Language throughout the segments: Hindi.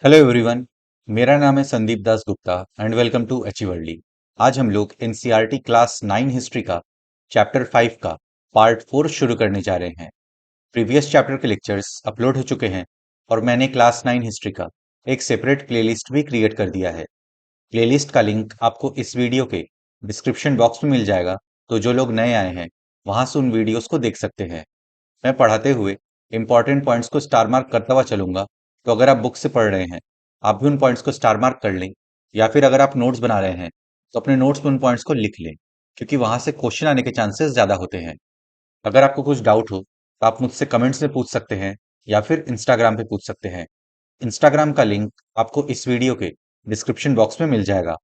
Hello everyone. मेरा नाम है Sandeep Das Gupta and welcome to अचीवर्ली। आज हम लोग एनसीईआरटी क्लास 9 हिस्ट्री का चैप्टर 5 का पार्ट 4 शुरू करने जा रहे हैं। प्रीवियस चैप्टर के लेक्चर्स अपलोड हो चुके हैं और मैंने क्लास 9 हिस्ट्री का एक सेपरेट प्लेलिस्ट भी क्रिएट कर दिया है। प्लेलिस्ट का लिंक आपको इस वीडियो के डिस्क्रिप्शन बॉक्स में मिल जाएगा, तो जो लोग नए आए हैं वहां से उन वीडियोस को देख सकते हैं। मैं पढ़ाते हुए इंपॉर्टेंट पॉइंट्स को स्टार मार्क करता हुआ चलूंगा, तो अगर आप बुक से पढ़ रहे हैं आप भी उन पॉइंट्स को स्टार मार्क कर लें, या फिर अगर आप नोट्स बना रहे हैं तो अपने नोट्स में उन पॉइंट्स को लिख लें, क्योंकि वहां से क्वेश्चन आने के चांसेस ज्यादा होते हैं। अगर आपको कुछ डाउट हो तो आप मुझसे कमेंट्स में पूछ सकते हैं या फिर इंस्टाग्राम पे पूछ सकते हैं। इंस्टाग्राम का लिंक आपको इस वीडियो के डिस्क्रिप्शन बॉक्स में मिल जाएगा।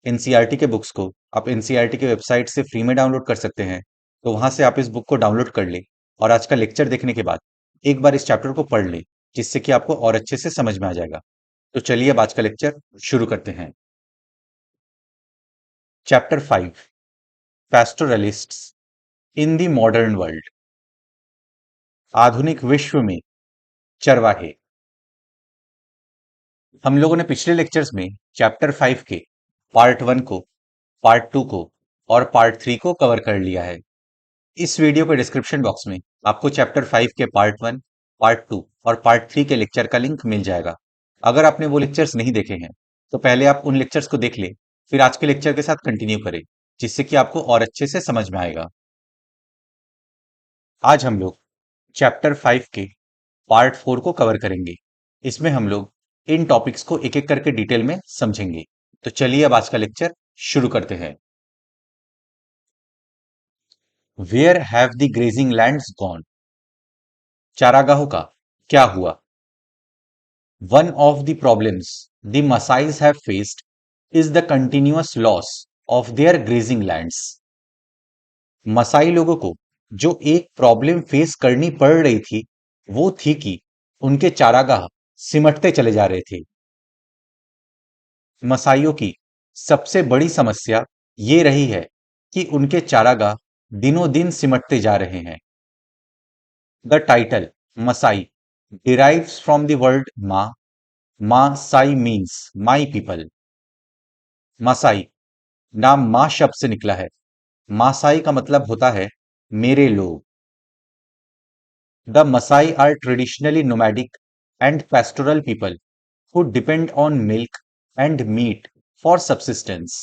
एनसीईआरटी के बुक्स को आप एनसीईआरटी के वेबसाइट से फ्री में डाउनलोड कर सकते हैं, तो वहां से आप इस बुक को डाउनलोड कर लें और आज का लेक्चर देखने के बाद एक बार इस चैप्टर को पढ़ लें, जिससे कि आपको और अच्छे से समझ में आ जाएगा। तो चलिए अब आज का लेक्चर शुरू करते हैं। Chapter 5, pastoralists in the modern world. आधुनिक विश्व में चरवाहे। हम लोगों ने पिछले लेक्चर्स में चैप्टर 5 के पार्ट 1 को, पार्ट 2 को और पार्ट 3 को कवर कर लिया है। इस वीडियो के डिस्क्रिप्शन बॉक्स में आपको चैप्टर 5 के पार्ट 1, पार्ट 2 और पार्ट 3 के लेक्चर का लिंक मिल जाएगा। अगर आपने वो लेक्चर्स नहीं देखे हैं तो पहले आप उन लेक्चर्स को देख लें, फिर आज के लेक्चर के साथ कंटिन्यू करें, जिससे कि आपको और अच्छे से समझ में आएगा। आज हम लोग चैप्टर 5 के पार्ट 4 को कवर करेंगे। इसमें हम लोग इन टॉपिक्स को एक एक करके डिटेल में समझेंगे। तो चलिए अब आज का लेक्चर शुरू करते हैं। Where have the grazing lands gone. चारागाहों का क्या हुआ। One of the problems the Maasais have faced is the continuous loss of their grazing lands. Masai लोगों को जो एक प्रॉब्लम फेस करनी पड़ रही थी वो थी कि उनके चारागाह सिमटते चले जा रहे थे। मसाइयों की सबसे बड़ी समस्या ये रही है कि उनके चारागाह दिनों दिन सिमटते जा रहे हैं। The title Maasai derives from the word Maasai means my people. Maasai नाम मा शब्द से निकला है। मासाई का मतलब होता है मेरे लोग। The Maasai are traditionally nomadic and pastoral people who depend on milk and meat for subsistence.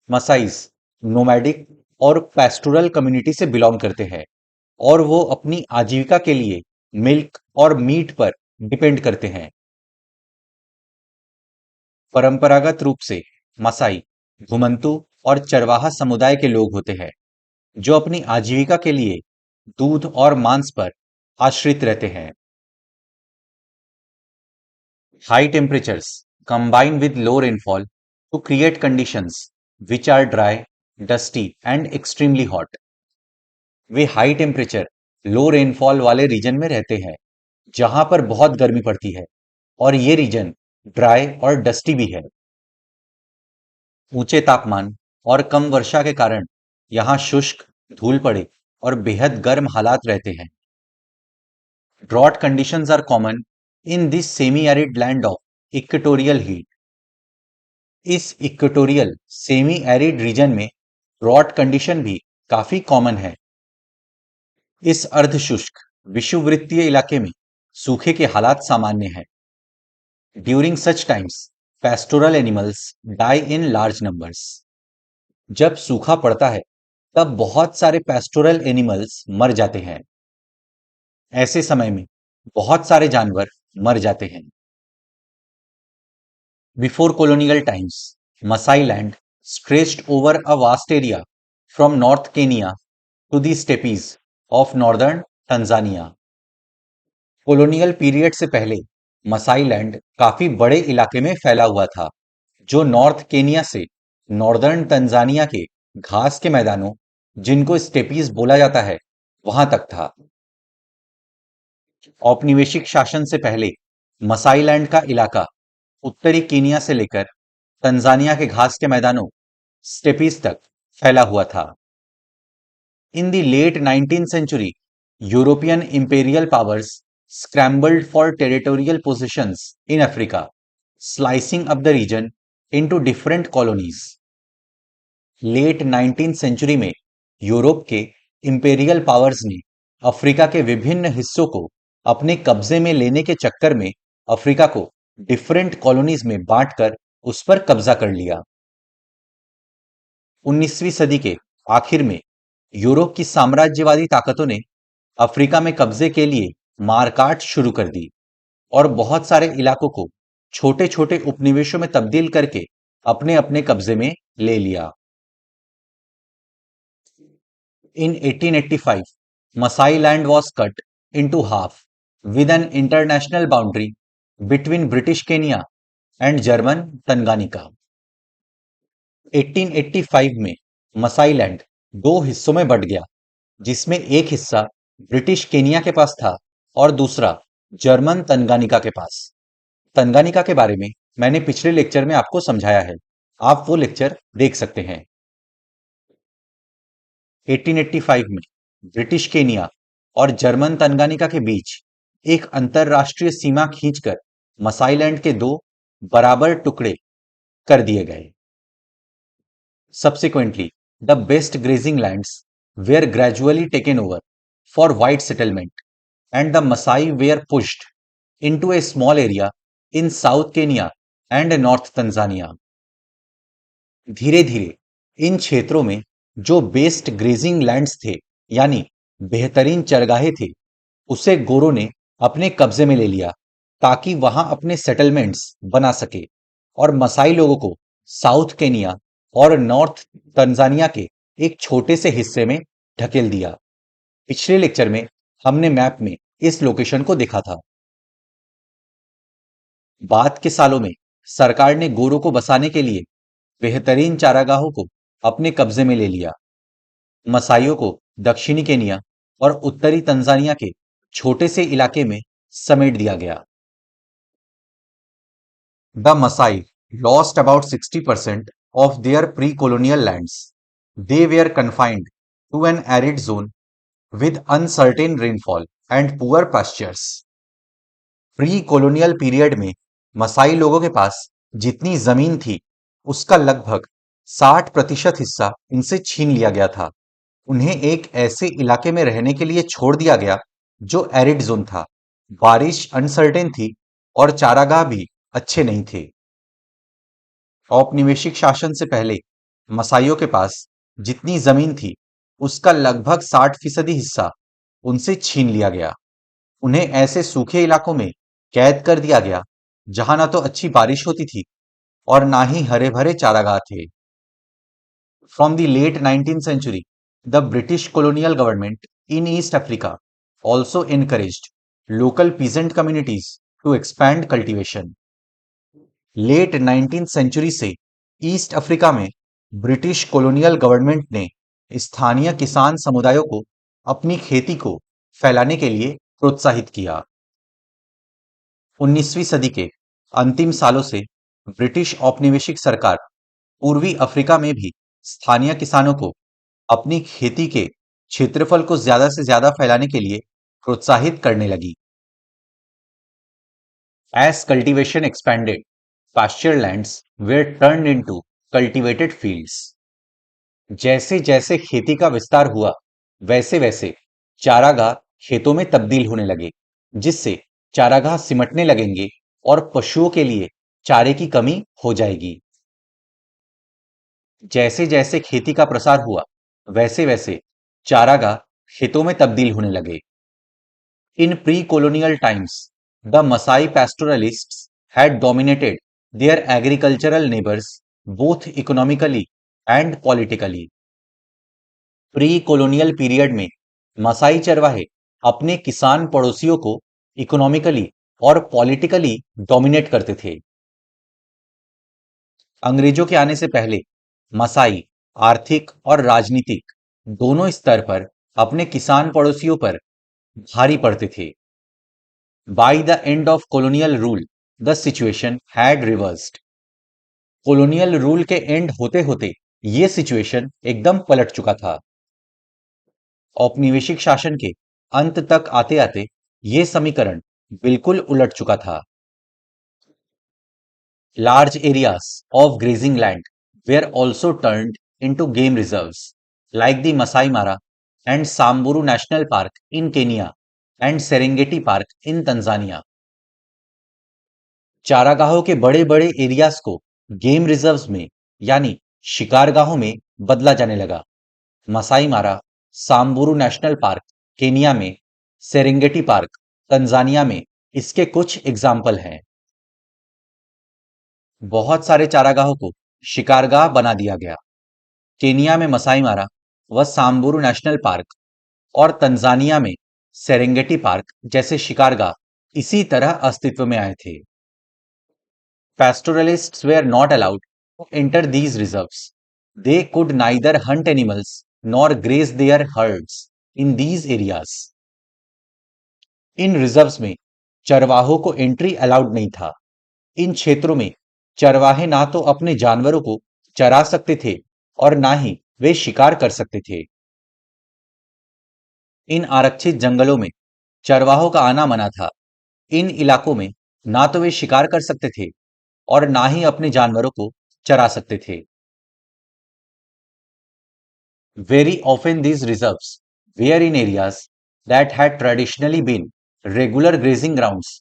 Maasais nomadic और पैस्टोरल कम्युनिटी से बिलोंग करते हैं और वो अपनी आजीविका के लिए मिल्क और मीट पर डिपेंड करते हैं। परंपरागत रूप से मसाई घुमंतू और चरवाहा समुदाय के लोग होते हैं जो अपनी आजीविका के लिए दूध और मांस पर आश्रित रहते हैं। High temperatures combine with low rainfall to create conditions which are dry, dusty and extremely hot. वे हाई टेम्परेचर, लो रेनफॉल वाले रीजन में रहते हैं जहां पर बहुत गर्मी पड़ती है, और ये रीजन ड्राई और डस्टी भी है। ऊंचे तापमान और कम वर्षा के कारण यहाँ शुष्क, धूल पड़े और बेहद गर्म हालात रहते हैं। Drought conditions are common in this semi arid land of equatorial heat. इस इक्वेटोरियल सेमी एरिड रीजन में ड्रॉट कंडीशन भी काफी कॉमन है। इस अर्धशुष्क विषुववृत्तीय इलाके में सूखे के हालात सामान्य हैं। During such times pastoral animals die in large numbers. जब सूखा पड़ता है तब बहुत सारे पेस्टोरल एनिमल्स मर जाते हैं। ऐसे समय में बहुत सारे जानवर मर जाते हैं। Before colonial times, Masai land stretched over a vast area from North Kenya to the steppes of northern Tanzania. colonial period से पहले मसाई लैंड काफी बड़े इलाके में फैला हुआ था, जो नॉर्थ केनिया से नॉर्दर्न तंजानिया के घास के मैदानों, जिनको स्टेपीज बोला जाता है, वहां तक था। औपनिवेशिक शासन से पहले मसाई लैंड का इलाका उत्तरी केनिया से लेकर तंजानिया के घास के मैदानों, स्टेपीज तक फैला हुआ था। In the late 19th century, European imperial powers scrambled for territorial possessions in Africa, slicing up the region into different colonies. Late 19th century में यूरोप के इंपेरियल पावर्स ने अफ्रीका के विभिन्न हिस्सों को अपने कब्जे में लेने के चक्कर में अफ्रीका को डिफरेंट कॉलोनीज में बांटकर उस पर कब्जा कर लिया। 19वीं सदी के आखिर में यूरोप की साम्राज्यवादी ताकतों ने अफ्रीका में कब्जे के लिए मारकाट शुरू कर दी और बहुत सारे इलाकों को छोटे छोटे उपनिवेशों में तब्दील करके अपने अपने कब्जे में ले लिया। In 1885, Masai land was cut into half with an international boundary between British Kenya and German Tanganyika. 1885 में मसाई लैंड दो हिस्सों में बंट गया, जिसमें एक हिस्सा ब्रिटिश केनिया के पास था और दूसरा जर्मन तंगानिका के पास। तंगानिका के बारे में मैंने पिछले लेक्चर में आपको समझाया है, आप वो लेक्चर देख सकते हैं। 1885 में ब्रिटिश केनिया और जर्मन तंगानिका के बीच एक अंतरराष्ट्रीय सीमा खींचकर मसाईलैंड के दो बराबर टुकड़े कर दिए गए। Subsequently, the best grazing lands were gradually taken over for white settlement, and the Masai were pushed into a small area in South Kenya and North Tanzania. धीरे धीरे इन क्षेत्रों में जो बेस्ट ग्रेजिंग लैंड्स थे, यानी बेहतरीन चरगाहे थे, उसे गोरों ने अपने कब्जे में ले लिया ताकि वहां अपने सेटलमेंट्स बना सके और मसाई लोगों को साउथ केनिया और नॉर्थ तंजानिया के एक छोटे से हिस्से में ढकेल दिया। पिछले लेक्चर में हमने मैप में इस लोकेशन को देखा था। बाद के सालों में सरकार ने गोरों को बसाने के लिए बेहतरीन चारागाहों को अपने कब्जे में ले लिया। मसाइयों को दक्षिणी केनिया और उत्तरी तंजानिया के छोटे से इलाके में समेट दिया गया। The Masai lost about 60% of their pre-colonial lands. They were confined to an arid zone with uncertain rainfall and poor pastures. Pre-colonial period में मसाई लोगों के पास जितनी जमीन थी, उसका लगभग 60% हिस्सा इनसे छीन लिया गया था। उन्हें एक ऐसे इलाके में रहने के लिए छोड़ दिया गया जो एरिड जोन था, बारिश अनसर्टेन थी और चारागाह भी अच्छे नहीं थे। औपनिवेशिक शासन से पहले मसाइयों के पास जितनी जमीन थी, उसका लगभग 60% हिस्सा उनसे छीन लिया गया। उन्हें ऐसे सूखे इलाकों में कैद कर दिया गया जहां ना तो अच्छी बारिश होती थी और ना ही हरे भरे चारागाह थे। From the late 19th century, the British colonial government in East Africa also encouraged local peasant communities to expand cultivation. Late 19th century से ईस्ट अफ्रीका में ब्रिटिश कॉलोनियल गवर्नमेंट ने स्थानीय किसान समुदायों को अपनी खेती को फैलाने के लिए प्रोत्साहित किया। 19वीं सदी के अंतिम सालों से ब्रिटिश औपनिवेशिक सरकार पूर्वी अफ्रीका में भी स्थानीय किसानों को अपनी खेती के क्षेत्रफल को ज्यादा से ज्यादा फैलाने के लिए प्रोत्साहित करने लगी। As cultivation expanded, pasture lands were turned into cultivated fields. जैसे जैसे खेती का विस्तार हुआ, वैसे वैसे चारागाह खेतों में तब्दील होने लगे, जिससे चारागाह सिमटने लगेंगे और पशुओं के लिए चारे की कमी हो जाएगी। जैसे जैसे खेती का प्रसार हुआ, वैसे वैसे चारागाह खेतों में तब्दील होने लगे। इन pre-colonial times, the Masai pastoralists had dominated their agricultural neighbors both economically and politically. Pre-colonial period में मसाई चरवाहे अपने किसान पड़ोसियों को इकोनॉमिकली और पॉलिटिकली डोमिनेट करते थे। अंग्रेजों के आने से पहले मसाई आर्थिक और राजनीतिक दोनों स्तर पर अपने किसान पड़ोसियों पर भारी पड़ते थे। By the end of colonial rule, the situation had reversed. colonial rule के एंड होते होते ये सिचुएशन एकदम पलट चुका था। औपनिवेशिक शासन के अंत तक आते आते ये समीकरण बिल्कुल उलट चुका था। Large areas of grazing land were also turned into game reserves, like the Masai Mara and Samburu National Park in Kenya and Serengeti Park in Tanzania. चारागाहों के बड़े-बड़े एरियाज को गेम रिजर्व्स में यानी शिकारगाहों में बदला जाने लगा। मसाई मारा, सांबुरू नेशनल पार्क केनिया में, सेरेंगेटी पार्क तंजानिया में इसके कुछ एग्जाम्पल हैं। बहुत सारे चारागाहों को शिकारगाह बना दिया गया। केनिया में मसाई मारा व सांबुरू नेशनल पार्क और तंजानिया में सेरेंगेटी पार्क जैसे शिकारगाह इसी तरह अस्तित्व में आए थे। Pastoralists were not allowed to enter these reserves. They could neither hunt animals nor graze their herds in these areas. In reserves में चरवाहों को एंट्री अलाउड नहीं था। इन क्षेत्रों में चरवाहे ना तो अपने जानवरों को चरा सकते थे और ना ही वे शिकार कर सकते थे। इन आरक्षित जंगलों में चरवाहों का आना मना था। इन इलाकों में ना तो वे शिकार कर सकते थे और ना ही अपने जानवरों को चरा सकते थे। Very often these reserves were in areas that had traditionally been regular grazing grounds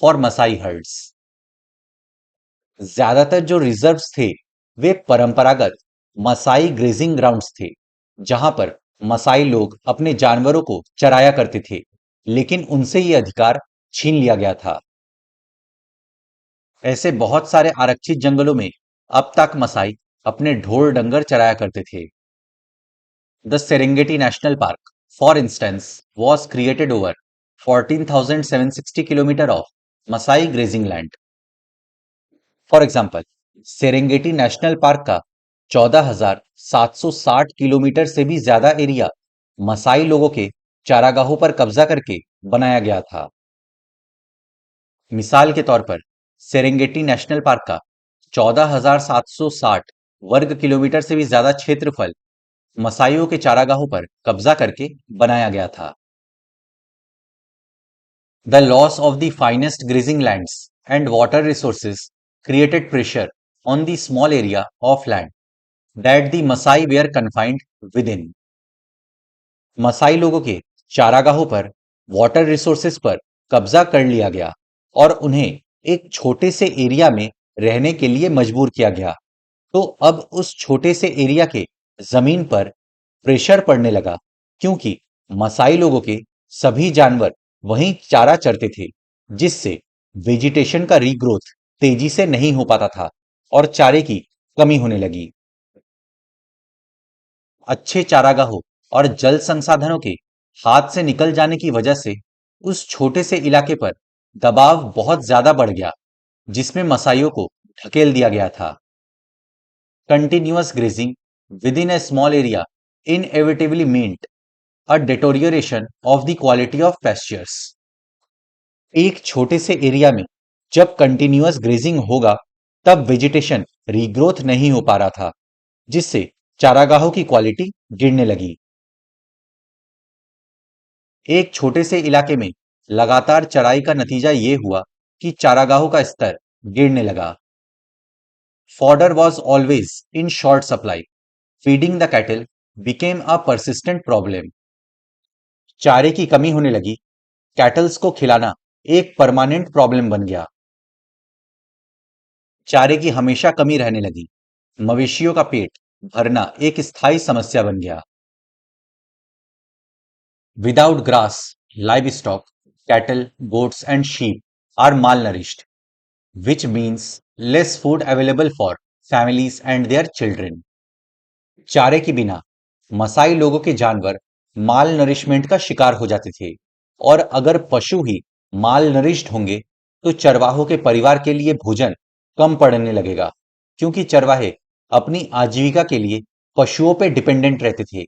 for Masai herds. ज्यादातर जो रिजर्व्स थे वे परंपरागत मसाई ग्रेजिंग ग्राउंड्स थे, जहां पर मसाई लोग अपने जानवरों को चराया करते थे, लेकिन उनसे ये अधिकार छीन लिया गया था। ऐसे बहुत सारे आरक्षित जंगलों में अब तक मसाई अपने ढोर डंगर चराया करते थे। The Serengeti National Park, for instance, was created over 14,760 km of Masai grazing land. For example, Serengeti national park का 14,760 किलोमीटर से भी ज्यादा एरिया मसाई लोगों के चारागाहों पर कब्जा करके बनाया गया था। मिसाल के तौर पर सेरेंगेटी नेशनल पार्क का 14,760 वर्ग किलोमीटर से भी ज्यादा क्षेत्रफल मसाइयों के चारागाहों पर कब्जा करके बनाया गया था। The loss of the finest grazing lands and water resources created pressure on the small area of land that the Masai were confined within. Masai लोगों के चारागाहों पर वाटर रिसोर्सेस पर कब्जा कर लिया गया और उन्हें एक छोटे से एरिया में रहने के लिए मजबूर किया गया। तो अब उस छोटे से एरिया के जमीन पर प्रेशर पड़ने लगा, क्योंकि मसाई लोगों के सभी जानवर वहीं चारा चरते थे, जिससे वेजिटेशन का रीग्रोथ तेजी से नहीं हो पाता था और चारे की कमी होने लगी। अच्छे चारागाहों और जल संसाधनों के हाथ से निकल जाने की वजह से उस छोटे से इलाके पर दबाव बहुत ज्यादा बढ़ गया, जिसमें मसाइयों को ढकेल दिया गया था। Continuous grazing within a small area inevitably meant a deterioration of the quality of pastures. एक छोटे से एरिया में जब कंटिन्यूअस ग्रेजिंग होगा, तब वेजिटेशन रीग्रोथ नहीं हो पा रहा था, जिससे चारागाहों की क्वालिटी गिरने लगी। एक छोटे से इलाके में लगातार चराई का नतीजा ये हुआ कि चारागाहों का स्तर गिरने लगा। Fodder was always in short supply. Feeding the cattle became a persistent problem. चारे की कमी होने लगी, कैटल्स को खिलाना एक परमानेंट प्रॉब्लम बन गया। चारे की हमेशा कमी रहने लगी, मवेशियों का पेट भरना एक स्थायी समस्या बन गया। Without grass, livestock, cattle, goats and sheep are malnourished, which means less food available for families and their children. चारे के बिना मसाई लोगों के जानवर माल नरिशमेंट का शिकार हो जाते थे, और अगर पशु ही माल नरिश्ड होंगे तो चरवाहों के परिवार के लिए भोजन कम पड़ने लगेगा, क्योंकि चरवाहे अपनी आजीविका के लिए पशुओं पर डिपेंडेंट रहते थे।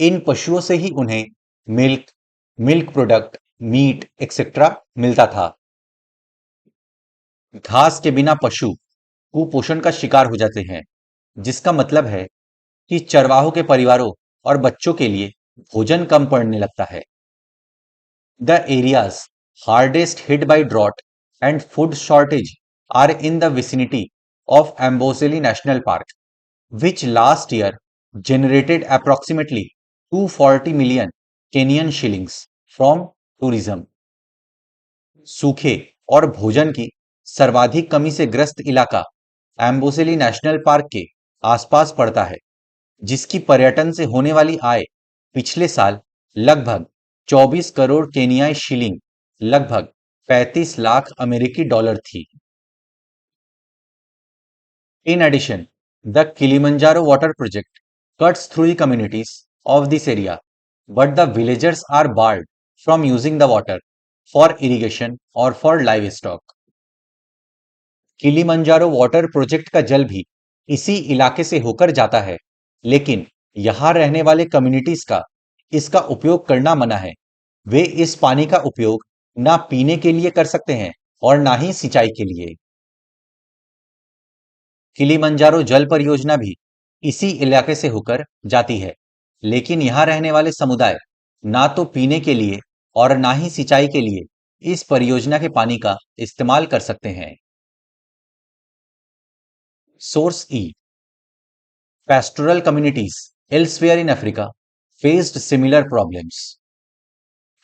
इन पशुओं से ही उन्हें milk, milk product, meat etcetera मिलता था। घास के बिना पशु कुपोषण का शिकार हो जाते हैं, जिसका मतलब है कि चरवाहों के परिवारों और बच्चों के लिए भोजन कम पड़ने लगता है। The areas hardest hit by drought and food shortage are in the vicinity of Amboseli National Park, which last year generated approximately 240 million Kenyan shillings from tourism. सूखे और भोजन की सर्वाधिक कमी से ग्रस्त इलाका एम्बोसेली नेशनल पार्क के आसपास पड़ता है, जिसकी पर्यटन से होने वाली आय पिछले साल लगभग 24 करोड़ केनियाई शिलिंग, लगभग 35 लाख अमेरिकी डॉलर थी। In addition, the Kilimanjaro water project cuts through the communities of this area, but the villagers are barred from using the water for irrigation or for livestock. Kilimanjaro water project का जल भी इसी इलाके से होकर जाता है, लेकिन यहां रहने वाले कम्युनिटीज का इसका उपयोग करना मना है। वे इस पानी का उपयोग ना पीने के लिए कर सकते हैं और ना ही सिंचाई के लिए। किलीमंजारो जल परियोजना भी इसी इलाके से होकर जाती है, लेकिन यहां रहने वाले समुदाय ना तो पीने के लिए और ना ही सिंचाई के लिए इस परियोजना के पानी का इस्तेमाल कर सकते हैं। Source E pastoral communities elsewhere in Africa faced similar problems.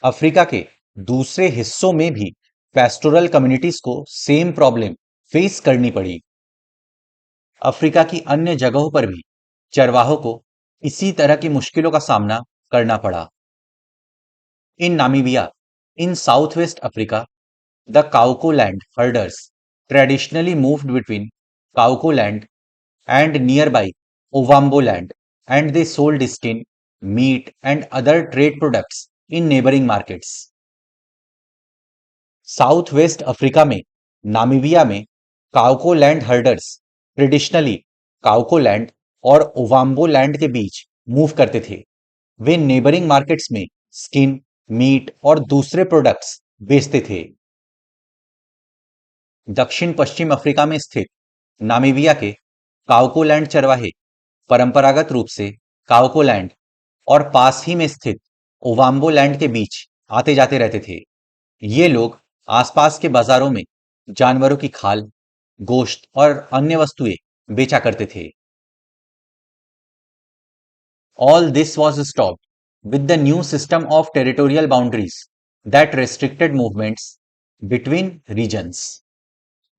Africa के दूसरे हिस्सों में भी पेस्टोरल कम्युनिटीज को सेम प्रॉब्लम फेस करनी पड़ी। अफ्रीका की अन्य जगहों पर भी चरवाहों को इसी तरह की मुश्किलों का सामना करना पड़ा। In Namibia, in south west Africa, the Kaokoland herders traditionally moved between Kaokoland and nearby Ovambo land, and they sold skin, meat, and other trade products in neighboring markets. South west Africa में नामीबिया में काउकोलैंड हर्डर्स ट्रेडिशनली काउकोलैंड और ओवाम्बो लैंड के बीच मूव करते थे। वे नेबरिंग मार्केट्स में स्किन, मीट और दूसरे प्रोडक्ट्स बेचते थे। दक्षिण पश्चिम अफ्रीका में स्थित नामीबिया के काउकोलैंड चरवाहे परंपरागत रूप से काउकोलैंड और पास ही में स्थित ओवाम्बो लैंड के बीच आते जाते रहते थे। ये लोग आसपास के बाजारों में जानवरों की खाल, गोश्त और अन्य वस्तुएं बेचा करते थे। All this was stopped with the new system of territorial boundaries that restricted movements between regions.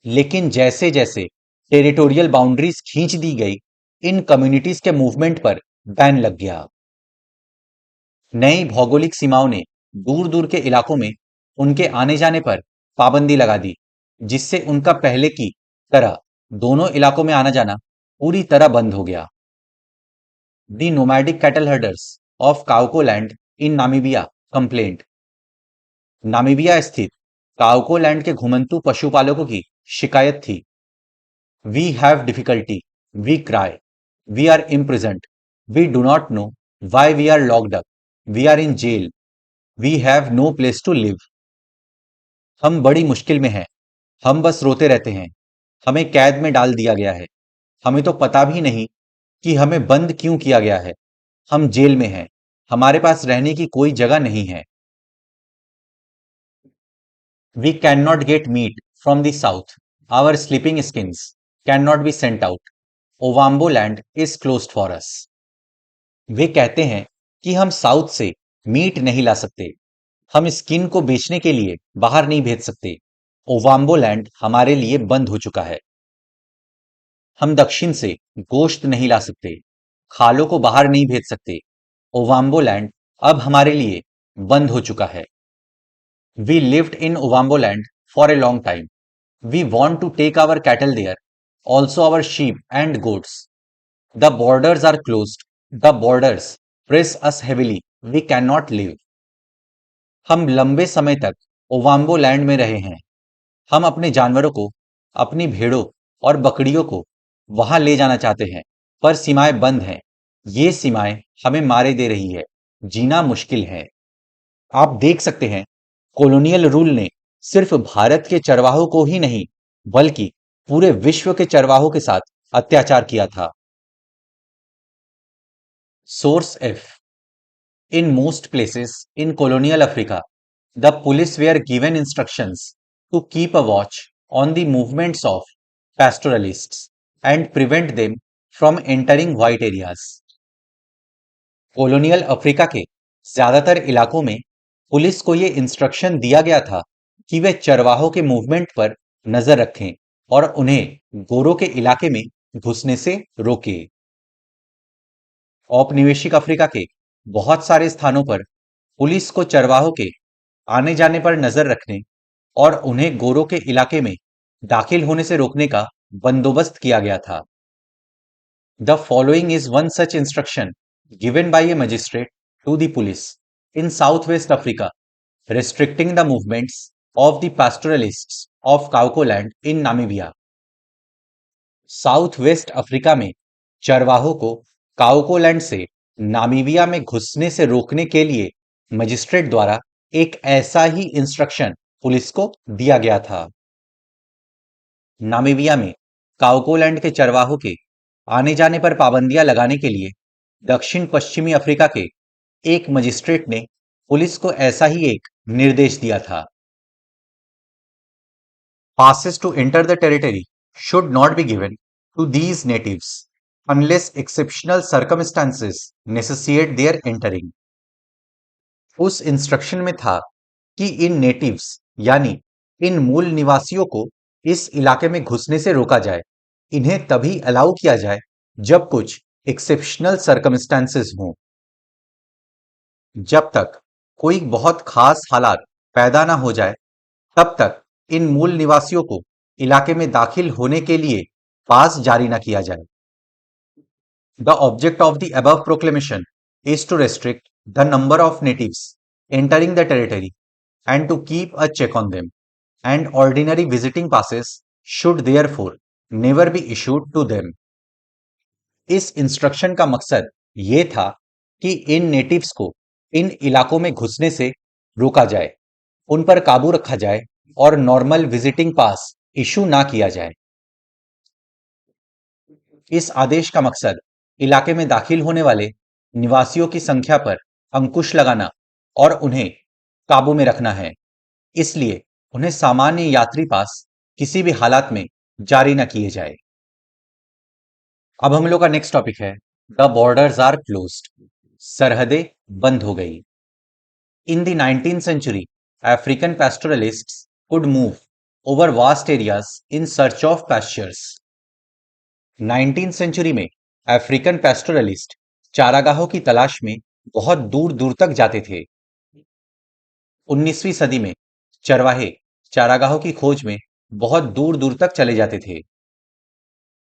लेकिन जैसे जैसे टेरिटोरियल बाउंड्रीज खींच दी गई, इन कम्युनिटीज के मूवमेंट पर बैन लग गया। नई भौगोलिक सीमाओं ने दूर दूर के इलाकों में उनके आने जाने पर पाबंदी लगा दी, जिससे उनका पहले की तरह दोनों इलाकों में आना जाना पूरी तरह बंद हो गया। The nomadic cattle herders of Kaokoland in Namibia complaint. Namibia स्थित काउकोलैंड के घुमंतू पशुपालकों की शिकायत थी। We have difficulty, we cry, we are imprisoned, we do not know why we are locked up, we are in jail, we have no place to live. हम बड़ी मुश्किल में हैं, हम बस रोते रहते हैं, हमें कैद में डाल दिया गया है, हमें तो पता भी नहीं कि हमें बंद क्यों किया गया है, हम जेल में हैं, हमारे पास रहने की कोई जगह नहीं है। We cannot get meat from the south, our sleeping skins cannot be sent out. Ovambo land is closed for us. वे कहते हैं कि हम साउथ से मीट नहीं ला सकते, हम स्किन को बेचने के लिए बाहर नहीं भेज सकते। ओवाम्बो लैंड हमारे लिए बंद हो चुका है। हम दक्षिण से गोश्त नहीं ला सकते, खालों को बाहर नहीं भेज सकते। ओवाम्बो लैंड अब हमारे लिए बंद हो चुका है। We lived in Ovambo land for a long time. We want to take our cattle there, also our sheep and goats. The borders are closed. The borders press us heavily. We cannot live. हम लंबे समय तक ओवाम्बो लैंड में रहे हैं। हम अपने जानवरों को, अपनी भेड़ों और बकरियों को वहां ले जाना चाहते हैं, पर सीमाएं बंद हैं। ये सीमाएं हमें मारे दे रही है। जीना मुश्किल है। आप देख सकते हैं, कॉलोनियल रूल ने सिर्फ भारत के चरवाहों को ही नहीं, बल्कि पूरे विश्व के चरवाहों के साथ अत्याचार किया था। Source F in most places in colonial Africa, The police were given instructions to keep a watch on the movements of pastoralists and prevent them from entering white areas. Colonial Africa के ज्यादातर इलाकों में पुलिस को यह इंस्ट्रक्शन दिया गया था कि वे चरवाहों के मूवमेंट पर नजर रखें और उन्हें गोरों के इलाके में घुसने से रोकें। औपनिवेशिक अफ्रीका के बहुत सारे स्थानों पर पुलिस को चरवाहों के आने जाने पर नजर रखने और उन्हें गोरों के इलाके में दाखिल होने से रोकने का बंदोबस्त किया गया था। The following is one such instruction given by a magistrate to the police in south west Africa restricting the movements of the pastoralists of Kaokoland in Namibia. South waste Africa में चरवाहों को काउकोलैंड से नामीबिया में घुसने से रोकने के लिए मजिस्ट्रेट द्वारा एक ऐसा ही इंस्ट्रक्शन पुलिस को दिया गया था। नामीबिया में काउकोलैंड के चरवाहों के आने जाने पर पाबंदियां लगाने के लिए दक्षिण पश्चिमी अफ्रीका के एक मजिस्ट्रेट ने पुलिस को ऐसा ही एक निर्देश दिया था। Passes to enter the territory should not be given to these natives unless exceptional circumstances necessitate their entering. उस इंस्ट्रक्शन में था कि इन नेटिव्स यानी इन मूल निवासियों को इस इलाके में घुसने से रोका जाए। इन्हें तभी अलाउ किया जाए जब कुछ एक्सेप्शनल सर्कमस्टांसेस हों। जब तक कोई बहुत खास हालात पैदा ना हो जाए तब तक इन मूल निवासियों को इलाके में दाखिल होने के लिए पास जारी न किया जाए। The object of the above proclamation is to restrict the number of natives entering the territory and to keep a check on them and ordinary visiting passes should therefore never be issued to them. इस इंस्ट्रक्शन का मकसद ये था कि इन नेटिव्स को इन इलाकों में घुसने से रोका जाए, उन पर काबू रखा जाए और नॉर्मल विजिटिंग पास इशू ना किया जाए। इस आदेश का मकसद इलाके में दाखिल होने वाले निवासियों की संख्या पर अंकुश लगाना और उन्हें काबू में रखना है। इसलिए उन्हें सामान्य यात्री पास किसी भी हालात में जारी न किए जाए। अब हम लोग का नेक्स्ट टॉपिक है द बॉर्डर्स आर क्लोज्ड। सरहदें बंद हो गई। In the 19th century, African pastoralists could move over vast areas in search of pastures. 19th century में अफ्रीकन पैस्टोरलिस्ट चारागाहों की तलाश में बहुत दूर दूर तक जाते थे। 19वीं सदी में चरवाहे चारागाहों की खोज में बहुत दूर दूर तक चले जाते थे।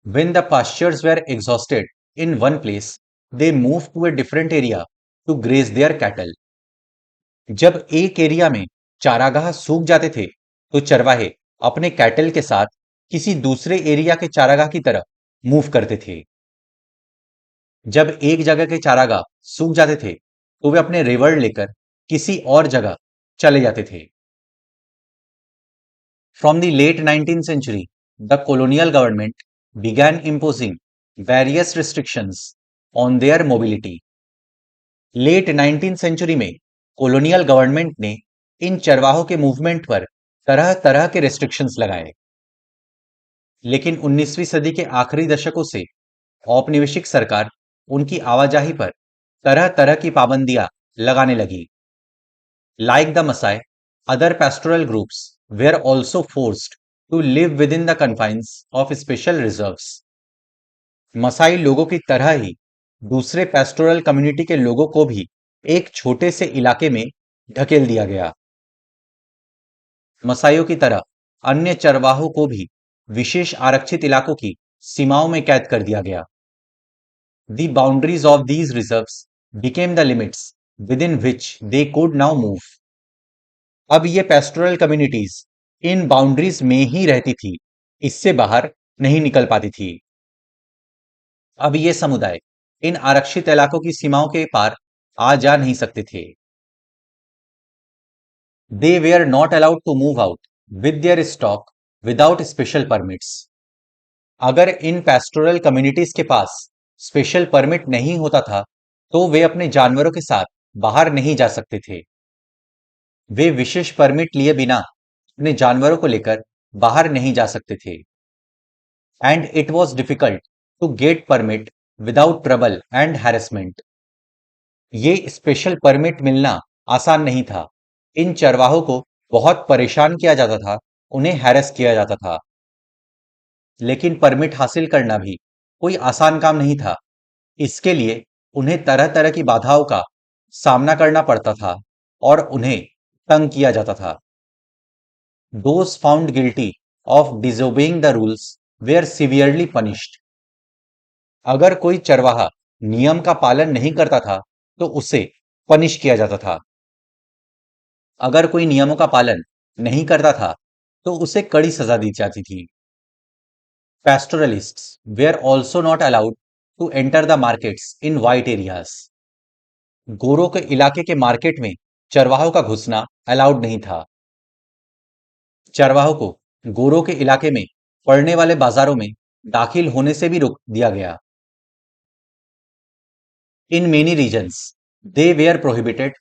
When the pastures were exhausted in one place, they moved to a different area to graze their cattle. जब एक एरिया में चारागाह सूख जाते थे तो चरवाहे अपने कैटल के साथ किसी दूसरे एरिया के चारागाह की तरफ मूव करते थे। जब एक जगह के चारागाह सूख जाते थे तो वे अपने रेवड़ लेकर किसी और जगह चले जाते थे। From the late 19th century, the colonial government began imposing various restrictions on their mobility. Late 19th century में कॉलोनियल गवर्नमेंट ने इन चरवाहों के मूवमेंट पर तरह तरह के रेस्ट्रिक्शंस लगाए। लेकिन 19वीं सदी के आखिरी दशकों से औपनिवेशिक सरकार उनकी आवाजाही पर तरह तरह की पाबंदियां लगाने लगी। Like the Maasai, other pastoral groups were also forced to live within the confines of special reserves. Maasai लोगों की तरह ही दूसरे पैस्टोरल कम्युनिटी के लोगों को भी एक छोटे से इलाके में ढकेल दिया गया। मसाइयों की तरह अन्य चरवाहों को भी विशेष आरक्षित इलाकों की सीमाओं में कैद कर दिया गया। The boundaries of these reserves became the limits within which they could now move. अब ये पेस्टोरल कम्युनिटीज इन बाउंड्रीज में ही रहती थी, इससे बाहर नहीं निकल पाती थी। अब ये समुदाय इन आरक्षित इलाकों की सीमाओं के पार आ जा नहीं सकते थे। They were not allowed to move out with their stock without special permits. अगर इन पेस्टोरल कम्युनिटीज के पास स्पेशल परमिट नहीं होता था तो वे अपने जानवरों के साथ बाहर नहीं जा सकते थे। वे विशेष परमिट लिए बिना अपने जानवरों को लेकर बाहर नहीं जा सकते थे। And it was difficult to get permit without trouble and harassment. ये स्पेशल परमिट मिलना आसान नहीं था। इन चरवाहों को बहुत परेशान किया जाता था, उन्हें हैरेस किया जाता था। लेकिन परमिट हासिल करना भी कोई आसान काम नहीं था। इसके लिए उन्हें तरह तरह की बाधाओं का सामना करना पड़ता था और उन्हें तंग किया जाता था। Those found guilty of disobeying the rules were severely punished. अगर कोई चरवाहा नियम का पालन नहीं करता था तो उसे पनिश किया जाता था। अगर कोई नियमों का पालन नहीं करता था तो उसे कड़ी सजा दी जाती थी। Pastoralists were also not allowed to enter the markets in white areas. गोरों के इलाके के मार्केट में चरवाहों का घुसना अलाउड नहीं था। चरवाहों को गोरों के इलाके में पड़ने वाले बाजारों में दाखिल होने से भी रोक दिया गया। In many regions, they were prohibited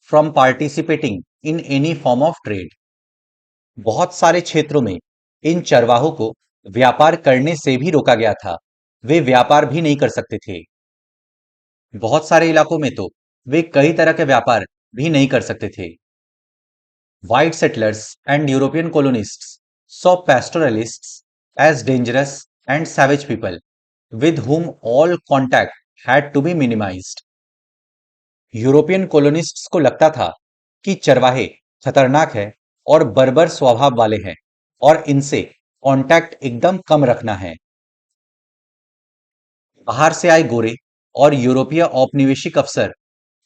from participating in any form of trade. बहुत सारे क्षेत्रों में इन चरवाहों को व्यापार करने से भी रोका गया था। वे व्यापार भी नहीं कर सकते थे। बहुत सारे इलाकों में तो वे कई तरह के व्यापार भी नहीं कर सकते थे। White settlers and European colonists saw pastoralists as dangerous and savage people with whom all contact had to be minimized. European colonists को लगता था कि चरवाहे खतरनाक है और बर्बर स्वभाव वाले हैं और इनसे कांटेक्ट एकदम कम रखना है। बाहर से आए गोरे और यूरोपीय औपनिवेशिक अफसर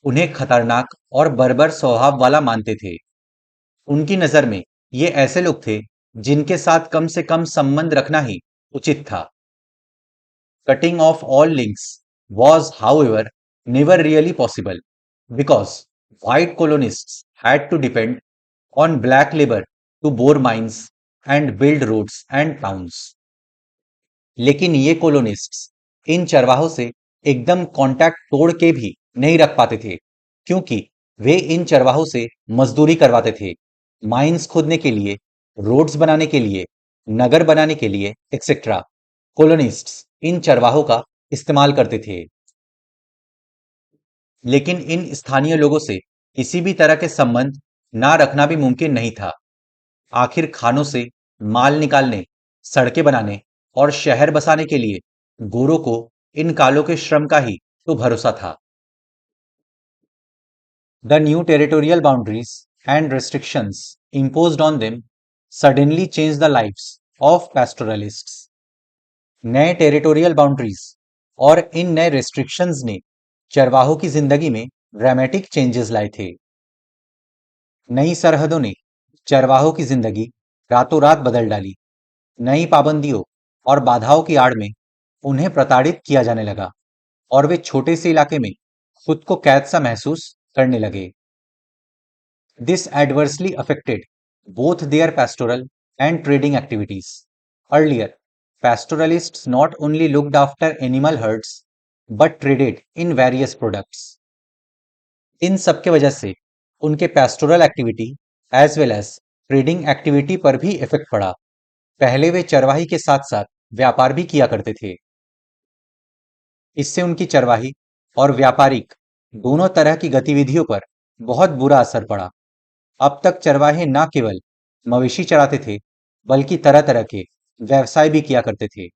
उन्हें खतरनाक और बर्बर स्वभाव वाला मानते थे। उनकी नजर में ये ऐसे लोग थे जिनके साथ कम से कम संबंध रखना ही उचित था। Cutting off all links was, however, never really possible because white colonists had to depend on black labor to bore mines and build roads and towns. लेकिन ये कॉलोनिस्ट्स इन चरवाहों से एकदम कांटेक्ट तोड़ के भी नहीं रख पाते थे क्योंकि वे इन चरवाहों से मजदूरी करवाते थे, माइंस खोदने के लिए, रोड्स बनाने के लिए, नगर बनाने के लिए एक्सेट्रा। कॉलोनिस्ट्स इन चरवाहों का इस्तेमाल करते थे। लेकिन इन स्थानीय लोगों से किसी भी तरह के संबंध ना रखना भी मुमकिन नहीं था। आखिर खानों से माल निकालने, सड़कें बनाने और शहर बसाने के लिए गोरों को इन कालों के श्रम का ही तो भरोसा था। The new territorial boundaries and restrictions imposed on them suddenly changed the lives of pastoralists. नए टेरिटोरियल बाउंड्रीज और इन नए रेस्ट्रिक्शंस ने चरवाहों की जिंदगी में ड्रामेटिक चेंजेस लाए थे। नई सरहदों ने चरवाहों की जिंदगी रातों रात बदल डाली। नई पाबंदियों और बाधाओं की आड़ में उन्हें प्रताड़ित किया जाने लगा और वे छोटे से इलाके में खुद को कैद सा महसूस करने लगे। This adversely affected both their pastoral and trading activities. Earlier, pastoralists not only looked after animal herds but traded in various products. इन सब के वजह से उनके pastoral activity as well as trading activity पर भी इफेक्ट पड़ा। पहले वे चरवाही के साथ साथ व्यापार भी किया करते थे। इससे उनकी चरवाही और व्यापारिक दोनों तरह की गतिविधियों पर बहुत बुरा असर पड़ा। अब तक चरवाहे न केवल मवेशी चराते थे बल्कि तरह तरह के व्यवसाय भी किया करते थे।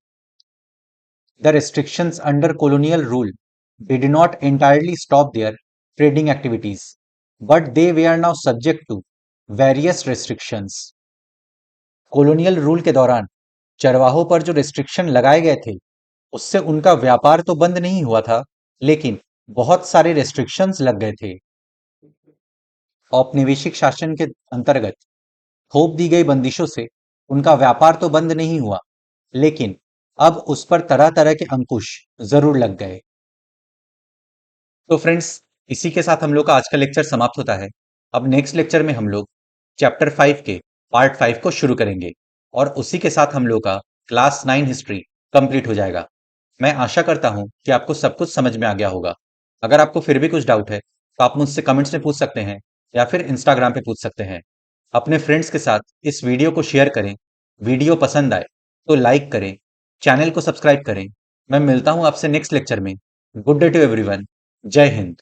The restrictions under colonial rule did not entirely stop their trading activities, but they were now subject to various restrictions. Colonial rule के दौरान चरवाहों पर जो रिस्ट्रिक्शन लगाए गए थे उससे उनका व्यापार तो बंद नहीं हुआ था, लेकिन बहुत सारे रेस्ट्रिक्शंस लग गए थे। औपनिवेशिक शासन के अंतर्गत थोप दी गई बंदिशों से उनका व्यापार तो बंद नहीं हुआ, लेकिन अब उस पर तरह तरह के अंकुश जरूर लग गए। तो फ्रेंड्स, इसी के साथ हम लोग का आज का लेक्चर समाप्त होता है। अब नेक्स्ट लेक्चर में हम लोग चैप्टर 5 के पार्ट 5 को शुरू करेंगे और उसी के साथ हम लोग का क्लास 9 हिस्ट्री कंप्लीट हो जाएगा। मैं आशा करता हूं कि आपको सब कुछ समझ में आ गया होगा। अगर आपको फिर भी कुछ डाउट है तो आप मुझसे कमेंट्स में पूछ सकते हैं या फिर इंस्टाग्राम पे पूछ सकते हैं। अपने फ्रेंड्स के साथ इस वीडियो को शेयर करें। वीडियो पसंद आए तो लाइक करें, चैनल को सब्सक्राइब करें। मैं मिलता हूं आपसे नेक्स्ट लेक्चर में। Good day to everyone. जय हिंद।